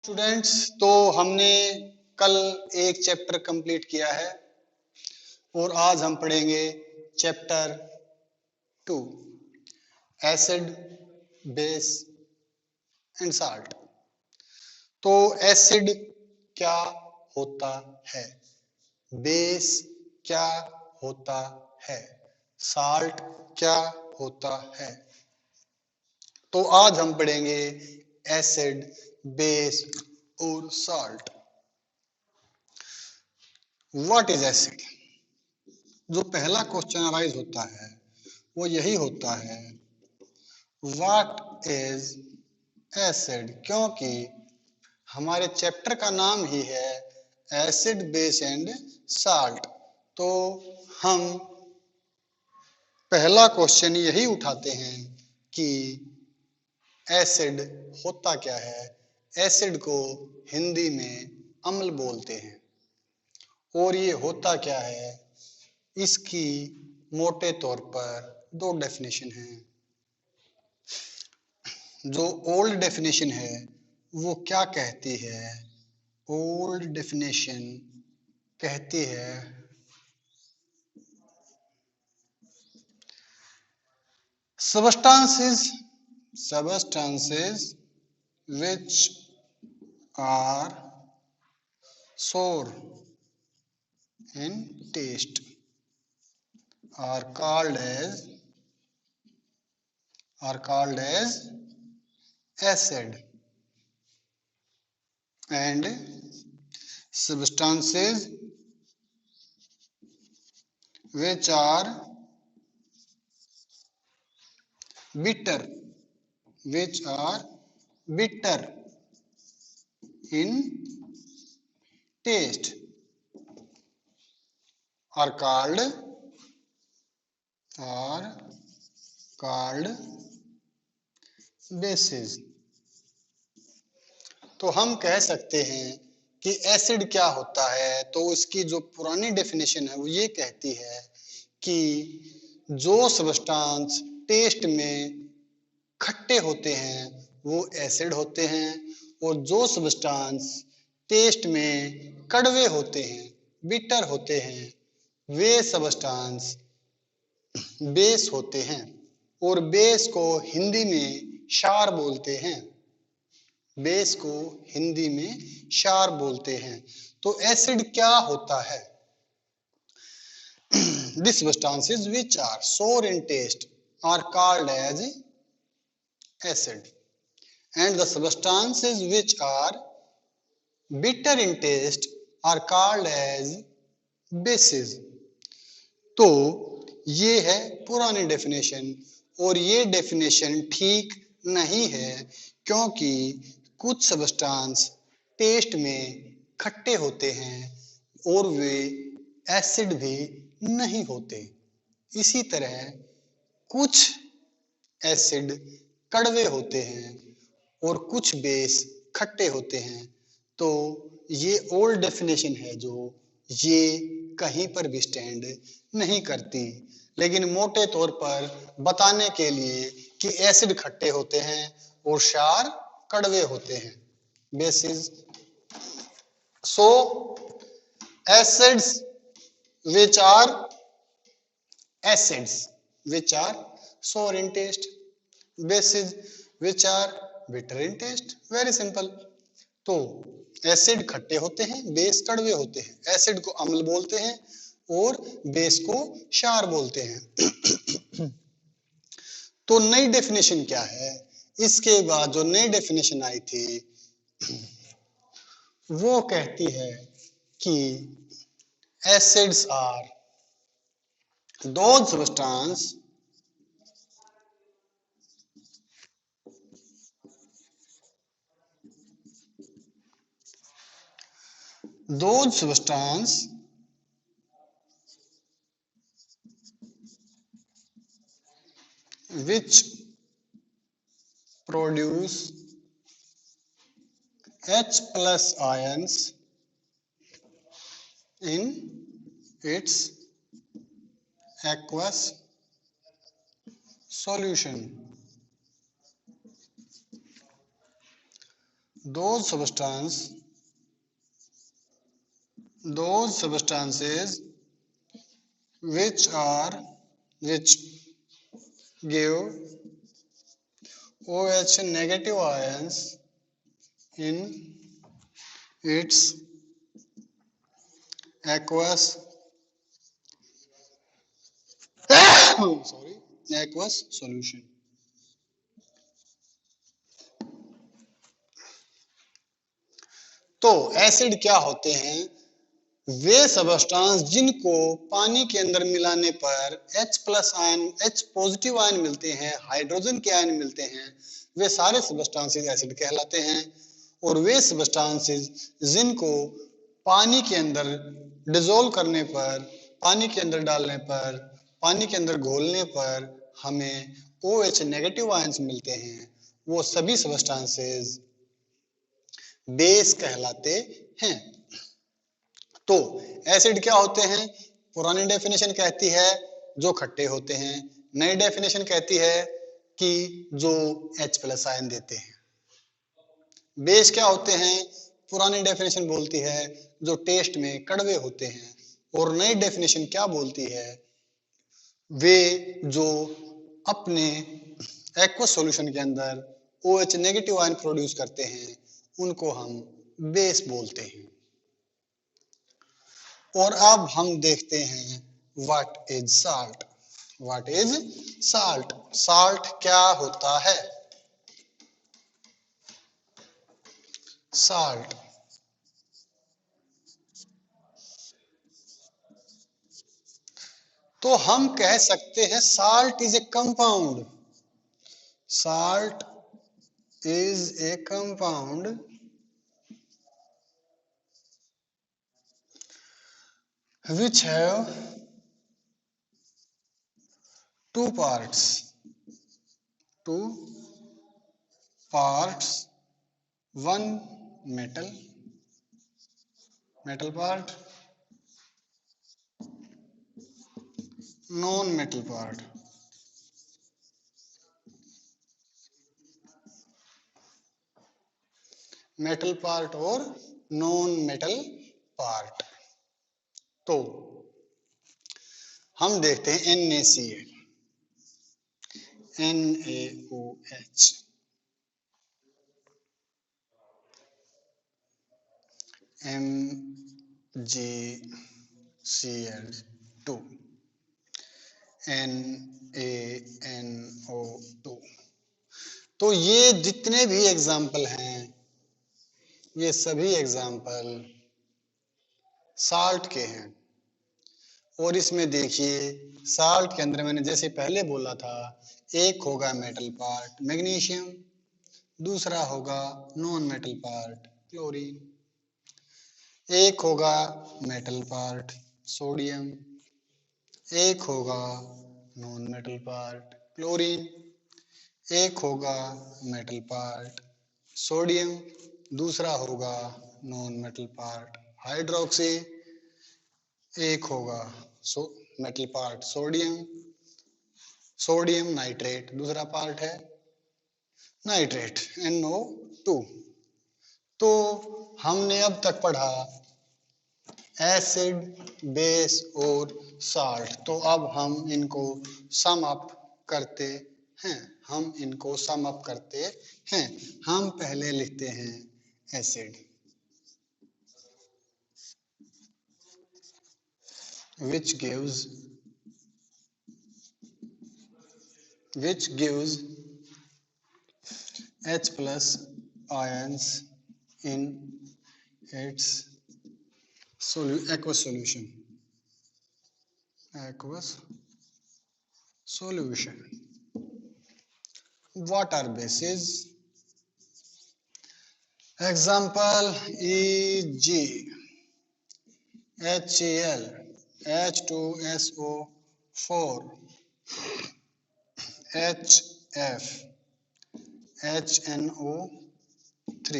Students, तो हमने कल एक चैप्टर कंप्लीट किया है और आज हम पढ़ेंगे chapter 2, acid, base and salt. तो एसिड क्या होता है, बेस क्या होता है, साल्ट क्या होता है। तो आज हम पढ़ेंगे एसिड, बेस और साल्ट। What is acid? जो पहला क्वेश्चन अराइज होता है वो यही होता है, व्हाट इज एसिड, क्योंकि हमारे चैप्टर का नाम ही है एसिड, बेस एंड साल्ट। तो हम पहला क्वेश्चन यही उठाते हैं कि एसिड होता क्या है। एसिड को हिंदी में अम्ल बोलते हैं और ये होता क्या है, इसकी मोटे तौर पर दो डेफिनेशन हैं। जो ओल्ड डेफिनेशन है वो क्या कहती है? ओल्ड डेफिनेशन कहती है substances which are sour in taste are called as acid, and substances which are bitter in taste are called bases। तो हम कह सकते हैं कि एसिड क्या होता है, तो इसकी जो पुरानी डेफिनेशन है वो ये कहती है कि जो सब्सटेंस टेस्ट में खट्टे होते हैं वो एसिड होते हैं, और जो सब्सटेंस टेस्ट में कड़वे होते हैं, बिटर होते हैं, वे सब्सटेंस बेस होते हैं। और बेस को हिंदी में क्षार बोलते हैं। बेस को हिंदी में क्षार बोलते हैं। तो एसिड क्या होता है? The substances which are sour in taste are called as acid, and the substances which are bitter in taste are called as bases। तो ये है पुरानी डेफिनेशन, और ये डेफिनेशन ठीक नहीं है, क्योंकि कुछ सब्सटेंस टेस्ट में खट्टे होते हैं और वे एसिड भी नहीं होते। इसी तरह कुछ एसिड कड़वे होते हैं और कुछ बेस खट्टे होते हैं। तो ये ओल्ड डेफिनेशन है जो ये कहीं पर भी स्टैंड नहीं करती, लेकिन मोटे तौर पर बताने के लिए कि एसिड खट्टे होते हैं और क्षार कड़वे होते हैं, basis. So acids which are sour in taste, bases which are bitter in taste। Very simple. तो एसिड खट्टे होते हैं, बेस कड़वे होते हैं। एसिड को अम्ल बोलते हैं और बेस को क्षार बोलते हैं। तो नई डेफिनेशन क्या है? इसके बाद जो नई डेफिनेशन आई थी वो कहती है कि acids are those substances which produce H plus ions in its aqueous solution। those substances which give OH negative ions in its aqueous sorry aqueous solution. तो एसिड क्या होते हैं? वे सबस्टांस जिनको पानी के अंदर मिलाने पर H plus ion, H positive ion मिलते हैं, हाइड्रोजन के आयन मिलते हैं, वे सारे सबस्टांसेस एसिड कहलाते हैं। और वे सबस्टांसेस जिनको पानी के अंदर डिसोल्व करने पर, पानी के अंदर डालने पर, पानी के अंदर घोलने पर हमें OH नेगेटिव आयंस मिलते हैं, वो सभी सबस्टांसेस बेस कहलाते हैं। तो एसिड क्या होते हैं? पुरानी डेफिनेशन कहती है जो खट्टे होते हैं, नई डेफिनेशन कहती है कि जो H प्लस आयन देते हैं। बेस क्या होते हैं? पुरानी डेफिनेशन बोलती है जो टेस्ट में कड़वे होते हैं, और नई डेफिनेशन क्या बोलती है? वे जो अपने एक्वस सॉल्यूशन के अंदर OH नेगेटिव आयन प्रोड्यूस करते हैं, उनको हम बेस बोलते हैं। और अब हम देखते हैं what is salt. What is salt? Salt क्या होता है? साल्ट तो हम कह सकते हैं salt is a compound. Salt is a compound which have two parts. Two parts, one metal part, non metal part. Metal part और नॉन मेटल पार्ट। तो हम देखते हैं NaCl, NaOH, MgCl2, NaNO2। तो ये जितने भी एग्जाम्पल हैं, ये सभी एग्जाम्पल साल्ट के हैं। और इसमें देखिए साल्ट के अंदर मैंने जैसे पहले बोला था, एक होगा मेटल पार्ट मैग्नीशियम, दूसरा होगा नॉन मेटल पार्ट क्लोरीन, एक होगा मेटल पार्ट सोडियम, एक होगा नॉन मेटल पार्ट क्लोरीन, एक होगा मेटल पार्ट सोडियम, दूसरा होगा नॉन मेटल पार्ट हाइड्रोक्सी, एक होगा मेटल पार्ट सोडियम नाइट्रेट, दूसरा पार्ट है नाइट्रेट NO2। तो हमने अब तक पढ़ा एसिड, बेस और साल्ट। तो अब हम इनको सम अप करते हैं। हम पहले लिखते हैं acid, which gives H plus ions in its aqueous solution. What are bases? Example e.g. HCl, H2SO4, HF, HNO3।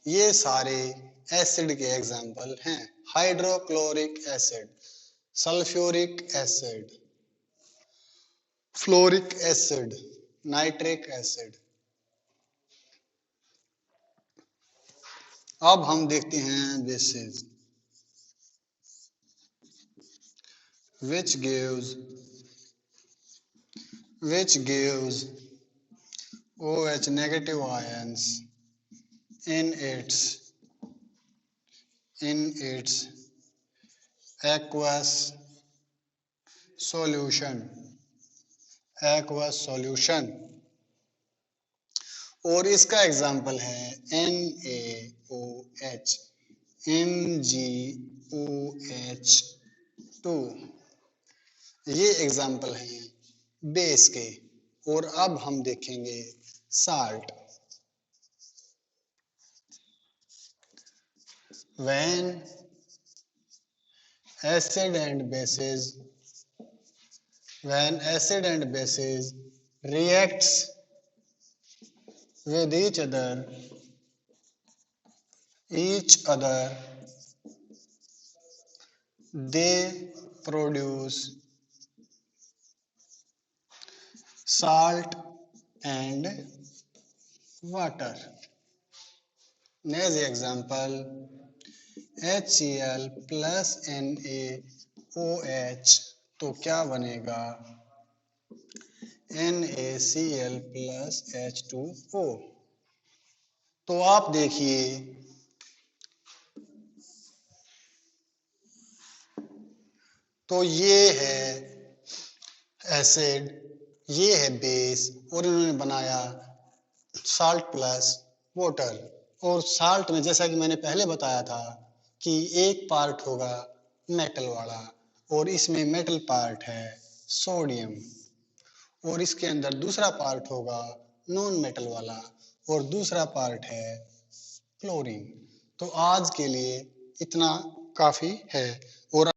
ये सारे एसिड के एग्जाम्पल हैं। Hydrochloric acid, sulphuric acid, fluoric acid, nitric acid, अब हम देखते हैं basis, which gives OH negative ions in its aqueous solution। और इसका एग्जाम्पल है NaOH, MgOH2। ये एग्जाम्पल हैं बेस के। और अब हम देखेंगे salt. When acid and bases reacts with each other, they produce salt and water। As example, HCl plus NaOH, तो क्या बनेगा? NaCl plus H2O। तो आप देखिए, तो ये है एसिड, ये है बेस, और इन्होंने बनाया साल्ट प्लस वाटर। और साल्ट में जैसा कि मैंने पहले बताया था कि एक पार्ट होगा मेटल वाला, और इसमें मेटल पार्ट है सोडियम, और इसके अंदर दूसरा पार्ट होगा नॉन मेटल वाला, और दूसरा पार्ट है क्लोरीन। तो आज के लिए इतना काफी है।